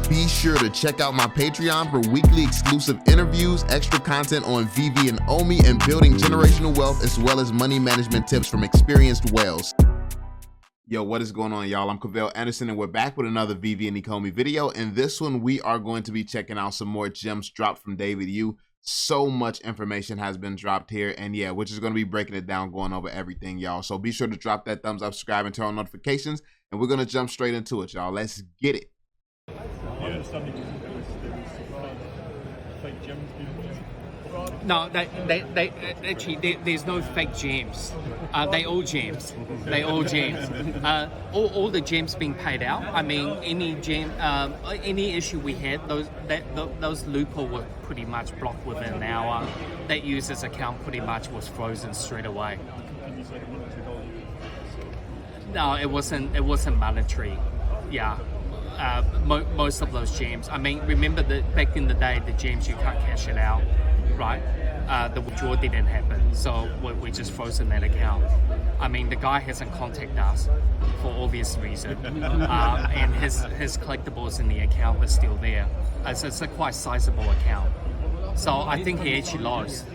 Be sure to check out my Patreon for weekly exclusive interviews, extra content on Veve and Ecomi, and building generational wealth, as well as money management tips from experienced whales. Yo, what is going on, y'all? I'm Cavell Anderson, and we're back with another Veve and Ecomi video. In this one, we are going to be checking out some more gems dropped from David Yu. So much information has been dropped here, and yeah, we're just going to be breaking it down, going over everything, y'all. So be sure to drop that thumbs up, subscribe, and turn on notifications, and we're going to jump straight into it, y'all. Let's get it. No, actually, there's no fake gems. They all gems. They all gems. All the gems being paid out. I mean, any gem, any issue we had, those loophole were pretty much blocked within an hour. That user's account pretty much was frozen straight away. No, it wasn't monetary. Yeah. Most of those gems. I mean, remember that back in the day, the gems you can't cash it out, right? The withdrawal didn't happen, so we just frozen that account. I mean, the guy hasn't contacted us for obvious reason, and his collectibles in the account are still there. It's a quite sizable account, so I think he actually lost.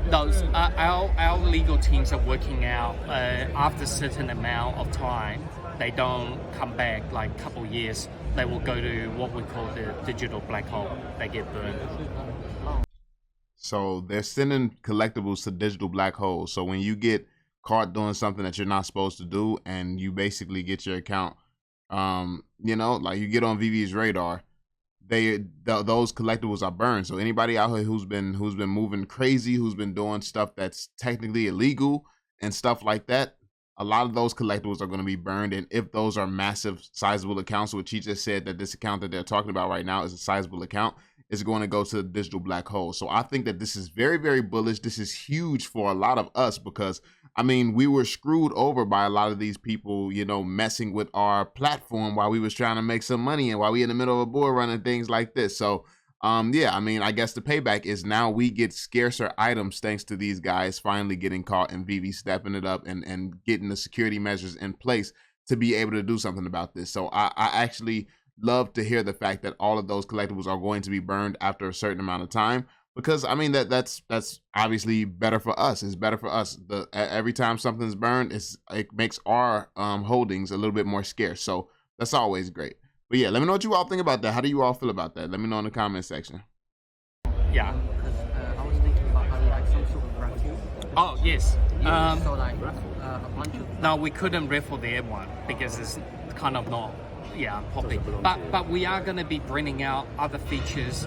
Those our legal teams are working out after a certain amount of time, they don't come back, like a couple years, they will go to what we call the digital black hole. They get burned. So they're sending collectibles to digital black holes. So when you get caught doing something that you're not supposed to do, and you basically get your account, you know, like you get on Veve's radar, those collectibles are burned. So anybody out here who's been moving crazy, who's been doing stuff that's technically illegal and stuff like that, a lot of those collectibles are going to be burned. And if those are massive, sizable accounts, which he just said that this account that they're talking about right now is a sizable account, is going to go to the digital black hole. So I think that this is very, very bullish. This is huge for a lot of us because, I mean, we were screwed over by a lot of these people, you know, messing with our platform while we was trying to make some money and while we in the middle of a bull run and things like this. So yeah, I mean, I guess the payback is now we get scarcer items thanks to these guys finally getting caught and Veve stepping it up and getting the security measures in place to be able to do something about this. So I actually love to hear the fact that all of those collectibles are going to be burned after a certain amount of time, because I mean that's obviously better for us. It's better for us. Every time something's burned, it makes our holdings a little bit more scarce. So that's always great. But yeah, let me know what you all think about that. How do you all feel about that? Let me know in the comment section. Yeah. Because I was thinking about having like some sort of raffle. Oh yes. So like a bunch of. No, we couldn't raffle the M1 because it's kind of not. Yeah, poppy. But we are going to be bringing out other features.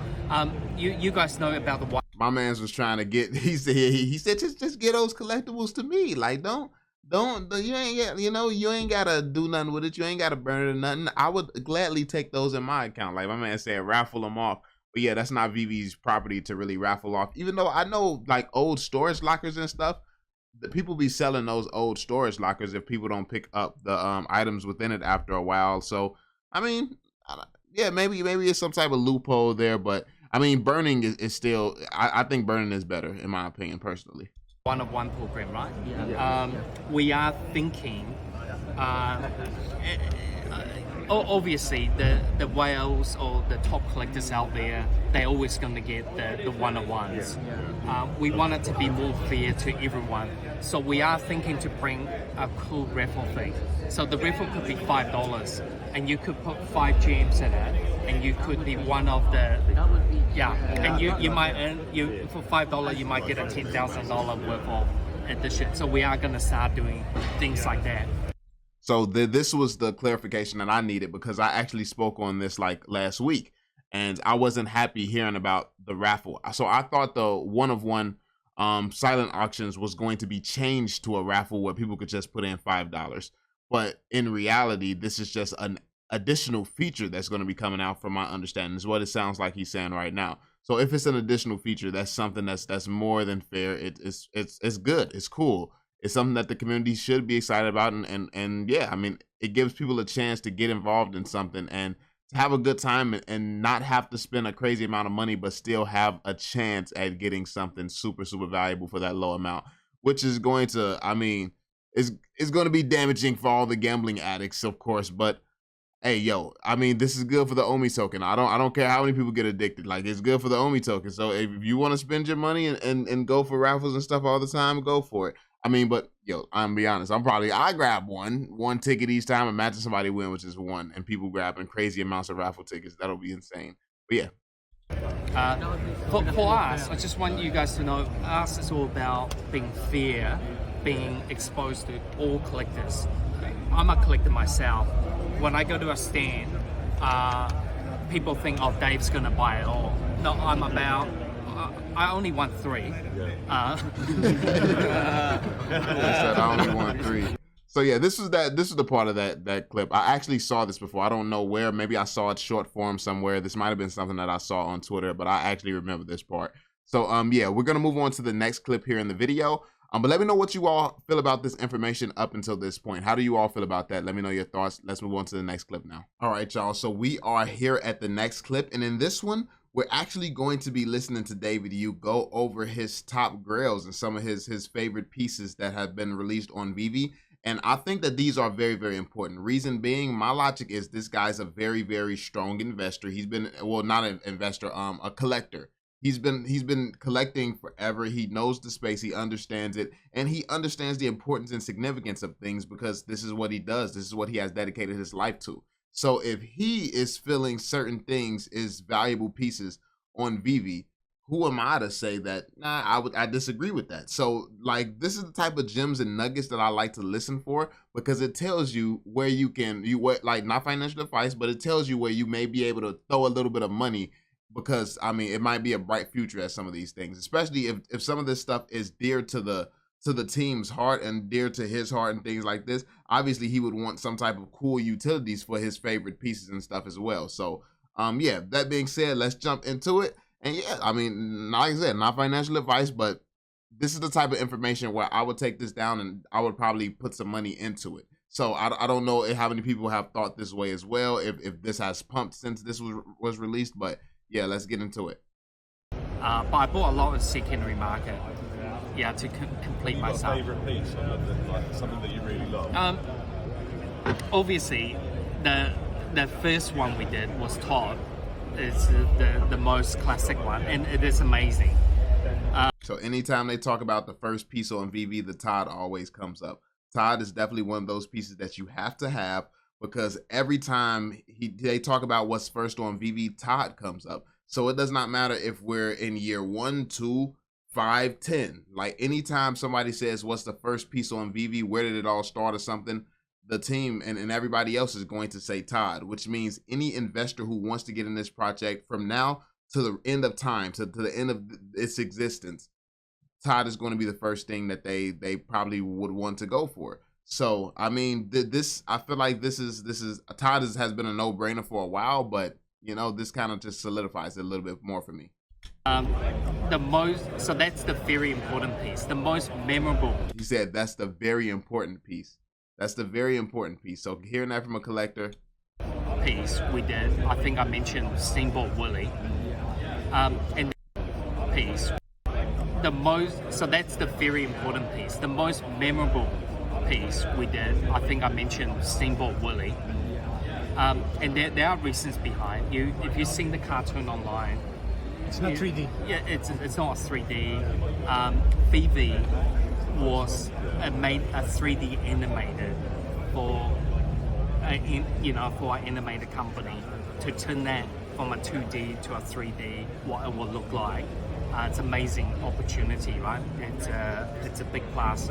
You guys know about the white. My man's was trying to get. He said just get those collectibles to me. Like don't you ain't gotta do nothing with it. You ain't gotta burn it or nothing. I would gladly take those in my account. Like my man said, raffle them off. But yeah, that's not Veve's property to really raffle off. Even though I know like old storage lockers and stuff, the people be selling those old storage lockers if people don't pick up the items within it after a while. So I mean, yeah, maybe it's some type of loophole there. But I mean, burning is still. I think burning is better in my opinion personally. One-of-one program, right? Yeah. We are thinking, obviously the whales or the top collectors out there, they're always going to get the one-of-ones. We want it to be more fair to everyone. So we are thinking to bring a cool raffle thing. So the raffle could be $5 and you could put 5 gems in it and you could be one of the. That would be. Yeah, and you might earn for $5 you might get a $10,000 worth of addition. So we are going to start doing things like that. So this was the clarification that I needed, because I actually spoke on this like last week and I wasn't happy hearing about the raffle. So I thought the one-of-one silent auctions was going to be changed to a raffle where people could just put in $5. But in reality, this is just an additional feature that's going to be coming out, from my understanding, is what it sounds like he's saying right now. So if it's an additional feature, that's something that's more than fair. It's good. It's cool. It's something that the community should be excited about. And yeah, I mean, it gives people a chance to get involved in something and to have a good time and not have to spend a crazy amount of money, but still have a chance at getting something super, super valuable for that low amount, which is going to, I mean, is going to be damaging for all the gambling addicts, of course. But hey, yo, I mean, this is good for the Omi token. I don't care how many people get addicted. Like, it's good for the Omi token. So if you want to spend your money and go for raffles and stuff all the time, go for it. I mean, but yo, I'm gonna be honest. I grab one ticket each time. Imagine somebody win, which is one, and people grabbing crazy amounts of raffle tickets. That'll be insane. But yeah. For us, I just want you guys to know, us is all about being fair, being exposed to all collectors. I'm a collector myself. When I go to a stand, people think, oh, Dave's gonna buy it all. No, I'm about. I only want 3. I said I only want 3. So yeah, this is the part of that clip. I actually saw this before. I don't know where. Maybe I saw it short form somewhere. This might have been something that I saw on Twitter, but I actually remember this part. So yeah, we're gonna move on to the next clip here in the video. But let me know what you all feel about this information up until this point. How do you all feel about that? Let me know your thoughts. Let's move on to the next clip now. All right, y'all. So we are here at the next clip, and in this one, we're actually going to be listening to David Yu go over his top grails and some of his favorite pieces that have been released on Veve. And I think that these are very, very important. Reason being, my logic is this guy's a very, very strong investor. He's been, well, not an investor, a collector. He's been collecting forever. He knows the space, he understands it, and he understands the importance and significance of things because this is what he does. This is what he has dedicated his life to. So if he is feeling certain things is valuable pieces on Veve, who am I to say that, nah, I disagree with that. So like, this is the type of gems and nuggets that I like to listen for because it tells you where you can, like, not financial advice, but it tells you where you may be able to throw a little bit of money because, I mean, it might be a bright future at some of these things, especially if some of this stuff is dear to the team's heart and dear to his heart and things like this. Obviously, he would want some type of cool utilities for his favorite pieces and stuff as well. So, yeah, that being said, let's jump into it. And yeah, I mean, like I said, not financial advice, but this is the type of information where I would take this down and I would probably put some money into it. So I don't know how many people have thought this way as well, if this has pumped since this was released, but yeah, let's get into it. But I bought a lot of secondary market, yeah, to complete myself. Favorite piece, something that you really love? Obviously, the first one we did was Todd. It's the most classic one, and it is amazing. So anytime they talk about the first piece on Veve, the Todd always comes up. Todd is definitely one of those pieces that you have to have because every time they talk about what's first on Veve, Todd comes up. So it does not matter if we're in year 1, 2, 5, 10. Like anytime somebody says what's the first piece on Veve, where did it all start or something, the team and everybody else is going to say Todd, which means any investor who wants to get in this project from now to the end of time, to the end of its existence, Todd is going to be the first thing that they probably would want to go for. So, I mean, I feel like this is Todd has been a no-brainer for a while, but you know, this kind of just solidifies it a little bit more for me. So that's the very important piece, the most memorable. He said that's the very important piece. That's the very important piece. So hearing that from a collector. Piece we did, I think I mentioned Steamboat Willie. And piece, so that's the very important piece, the most memorable piece we did, I think I mentioned Steamboat Willie. And there are reasons behind. If you've seen the cartoon online, it's not 3D. Yeah, it's not 3D. Veve was made a 3D animated for for an animated company to turn that from a 2D to a 3D, what it will look like. It's an amazing opportunity, right? It's a big plus.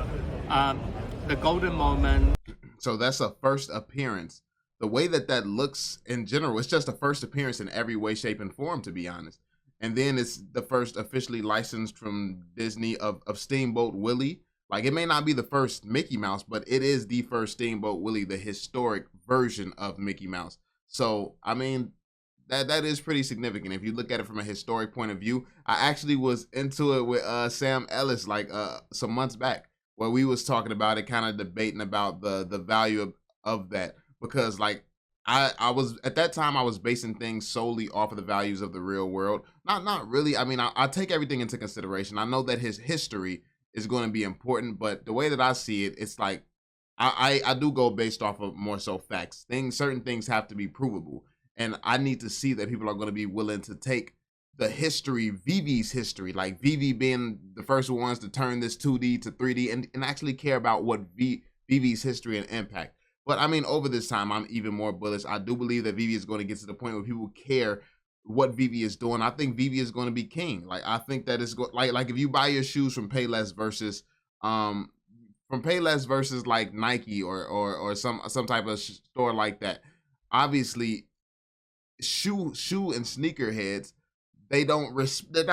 The golden moment. So that's a first appearance. The way that looks in general, it's just a first appearance in every way, shape, and form, to be honest. And then it's the first officially licensed from Disney of Steamboat Willie. Like, it may not be the first Mickey Mouse, but it is the first Steamboat Willie, the historic version of Mickey Mouse. So, I mean, that is pretty significant. If you look at it from a historic point of view, I actually was into it with Sam Ellis like some months back, where we was talking about it, kind of debating about the value of that. Because like I was at that time, I was basing things solely off of the values of the real world. Not really. I mean, I take everything into consideration. I know that his history is going to be important, but the way that I see it, it's like I do go based off of more so facts. Certain things have to be provable, and I need to see that people are going to be willing to take the history, Veve's history, like Veve being the first ones to turn this 2D to 3D, and actually care about what Veve's history and impact. But I mean, over this time, I'm even more bullish. I do believe that Veve is going to get to the point where people care what Veve is doing. I think Veve is going to be king. Like, I think that it's like if you buy your shoes from Payless versus like Nike or some type of store like that, obviously shoe and sneaker heads, they're not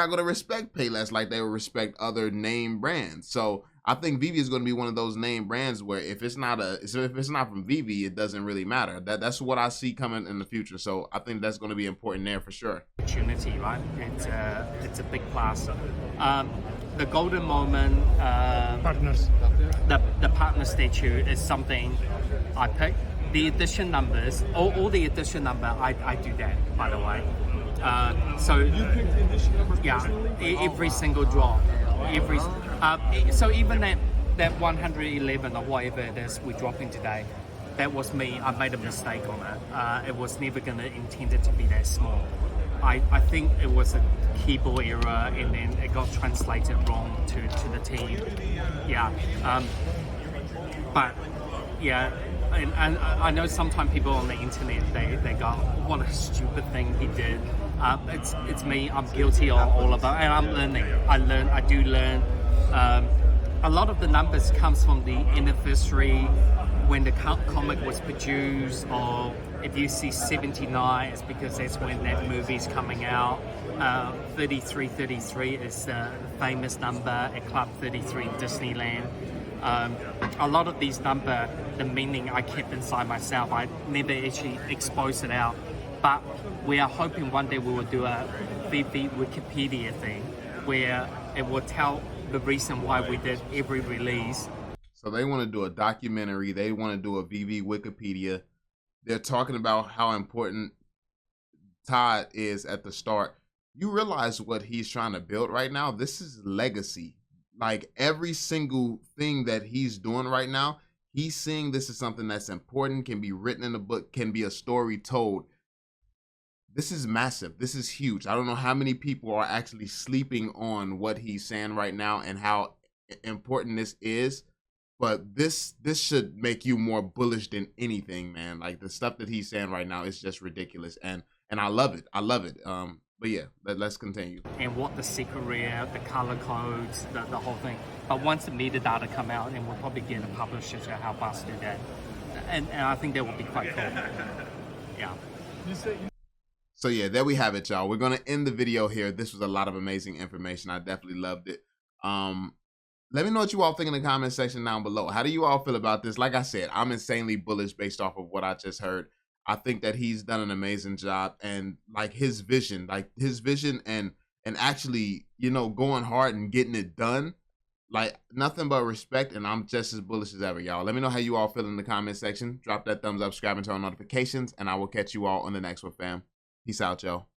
going to respect Payless like they would respect other name brands. So I think Veve is going to be one of those name brands where if it's not from Veve, it doesn't really matter. That's what I see coming in the future. So I think that's going to be important there for sure. Opportunity, right? It's a big plus. The golden moment, Partners. the partner statue is something I pick. The edition numbers, all the edition number, I do that, by the way. So You picked the edition numbers yeah, personally? every single drop, so even that 111 or whatever it is we're dropping today, that was me. I made a mistake on it. It was never gonna intend it to be that small. I think it was a keyboard error, and then it got translated wrong to the team. Yeah, but yeah. And I know sometimes people on the internet, they go, what a stupid thing he did. It's me, I'm guilty of all of it, and I'm learning. I do learn. A lot of the numbers comes from the anniversary when the comic was produced, or if you see 79, it's because that's when that movie's coming out. 3333 is the famous number at Club 33 in Disneyland. A lot of these number, the meaning I kept inside myself. I never actually exposed it out. But we are hoping one day we will do a Veve Wikipedia thing where it will tell the reason why we did every release. So they want to do a documentary. They want to do a Veve Wikipedia. They're talking about how important Todd is at the start. You realize what he's trying to build right now? This is legacy. Like, every single thing that he's doing right now, he's seeing this is something that's important, can be written in a book, can be a story told. This is massive. This is huge. I don't know how many people are actually sleeping on what he's saying right now and how important this is. But this should make you more bullish than anything, man. Like, the stuff that he's saying right now is just ridiculous, and I love it. I love it. But yeah, let's continue. And what the secret rare, the color codes, the whole thing. But once the metadata come out, and we'll probably get a publisher to help us do that. And I think that would be quite cool. Yeah. So yeah, there we have it, y'all. We're gonna end the video here. This was a lot of amazing information. I definitely loved it. Let me know what you all think in the comment section down below. How do you all feel about this? Like I said, I'm insanely bullish based off of what I just heard. I think that he's done an amazing job, and like his vision and actually, you know, going hard and getting it done, like, nothing but respect. And I'm just as bullish as ever, y'all. Let me know how you all feel in the comment section. Drop that thumbs up, subscribe, and turn on notifications, and I will catch you all on the next one, fam. Peace out, y'all.